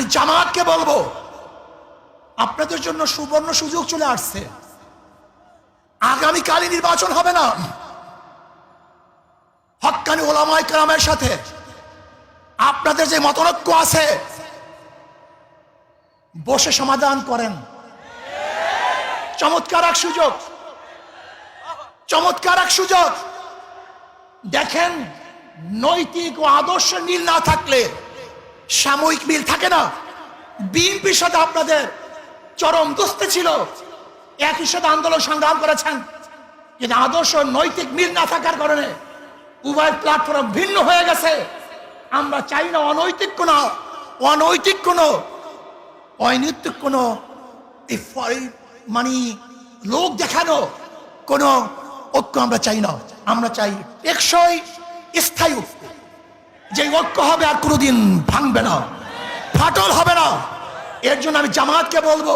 আমি জামাতকে বলবো, আপনাদের জন্য সুবর্ণ সুযোগ চলে আসছে। আগামীকালই নির্বাচন হবে না, হক্কানি ওলামায়ে কেরামের সাথে আপনাদের যে মতনৈক্য আছে বসে সমাধান করেন। চমৎকার এক সুযোগ, চমৎকার এক সুযোগ। দেখেন, নৈতিক ও আদর্শের মিল না থাকলে সাময়িক মিল থাকে না। বিএনপির সাথে আপনাদের চরম দোস্তি ছিল, একই সাথে আন্দোলন সংগ্রাম করেছেন, কিন্তু আদর্শ নৈতিক মিল না থাকার কারণে উভয় প্ল্যাটফর্ম ভিন্ন হয়ে গেছে। আমরা চাই না অনৈতিক কোনো অনৈতিক কোনো মানে লোক দেখানো কোনো ঐক্য আমরা চাই না। আমরা চাই টেকসই স্থায়ী ঐক্য, যে ঐক্য হবে আর কোনোদিন ভাঙবে না, ফাটল হবে না। এর জন্য আমি জামাতকে বলবো,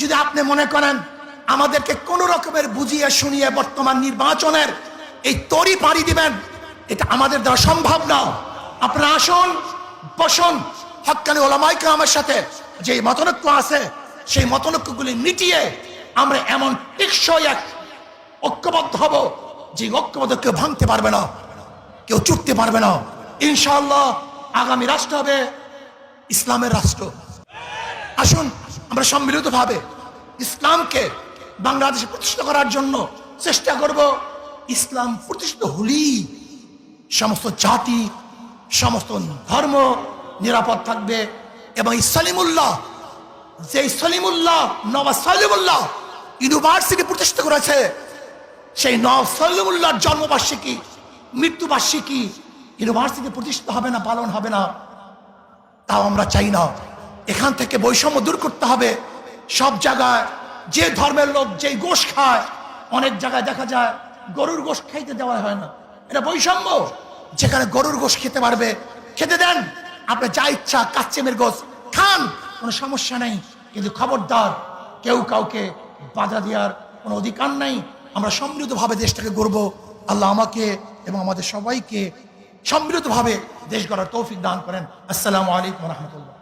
যদি আপনি মনে করেন আমাদেরকে কোন রকমের বুঝিয়ে শুনিয়ে বর্তমান নির্বাচনের এই তরি পাড়ি দিবেন, এটা আমাদের দ্বারা সম্ভব না। আপনারা আসুন, বসুন, হক্কানি ওলামায়ে কেরামের সাথে যে মতনৈক্য আছে সেই মতনৈক্যগুলি মিটিয়ে আমরা এমন টেকসই এক ঐক্যবদ্ধ হব, যে ঐক্যবদ্ধ কেউ ভাঙতে পারবে না, কেউ চুটতে পারবে না। ইনশাআল্লাহ আগামী রাষ্ট্র হবে ইসলামের রাষ্ট্র। আসুন আমরা সম্মিলিতভাবে ইসলামকে বাংলাদেশে প্রতিষ্ঠা করার জন্য চেষ্টা করব। ইসলাম প্রতিষ্ঠিত হলেই সমস্ত জাতি, সমস্ত ধর্ম নিরাপদ থাকবে। এবং সলিমুল্লাহ, যে সলিমুল্লাহ, নওয়াজ সলিমুল্লাহ ইউনিভার্সিটি প্রতিষ্ঠা করেছে, সেই নওয়াজ সলিমুল্লাহর জন্মবার্ষিকী, মৃত্যুবার্ষিকী ইউনিভার্সিটি প্রতিষ্ঠিত হবে না, পালন হবে না, তাও আমরা চাই না। এখান থেকে বৈষম্য দূর করতে হবে। সব জায়গায় যে ধর্মের লোক যেই গোশ খায়, অনেক জায়গায় দেখা যায় গরুর গোশ খাইতে দেওয়া হয় না, এটা বৈষম্য। যেখানে গরুর গোশ খেতে পারবে খেতে দেন, আপনি যা ইচ্ছা কাচ্চেমের গোশ খান, কোনো সমস্যা নেই, কিন্তু খবরদার কেউ কাউকে বাধা দেওয়ার কোনো অধিকার নেই। আমরা সম্মিলিতভাবে দেশটাকে গড়ব। আল্লাহ আমাকে এবং আমাদের সবাইকে সম্মিলিতভাবে দেশ গড়ার তৌফিক দান করেন। আসসালামু আলাইকুম ওয়া রাহমাতুল্লাহ।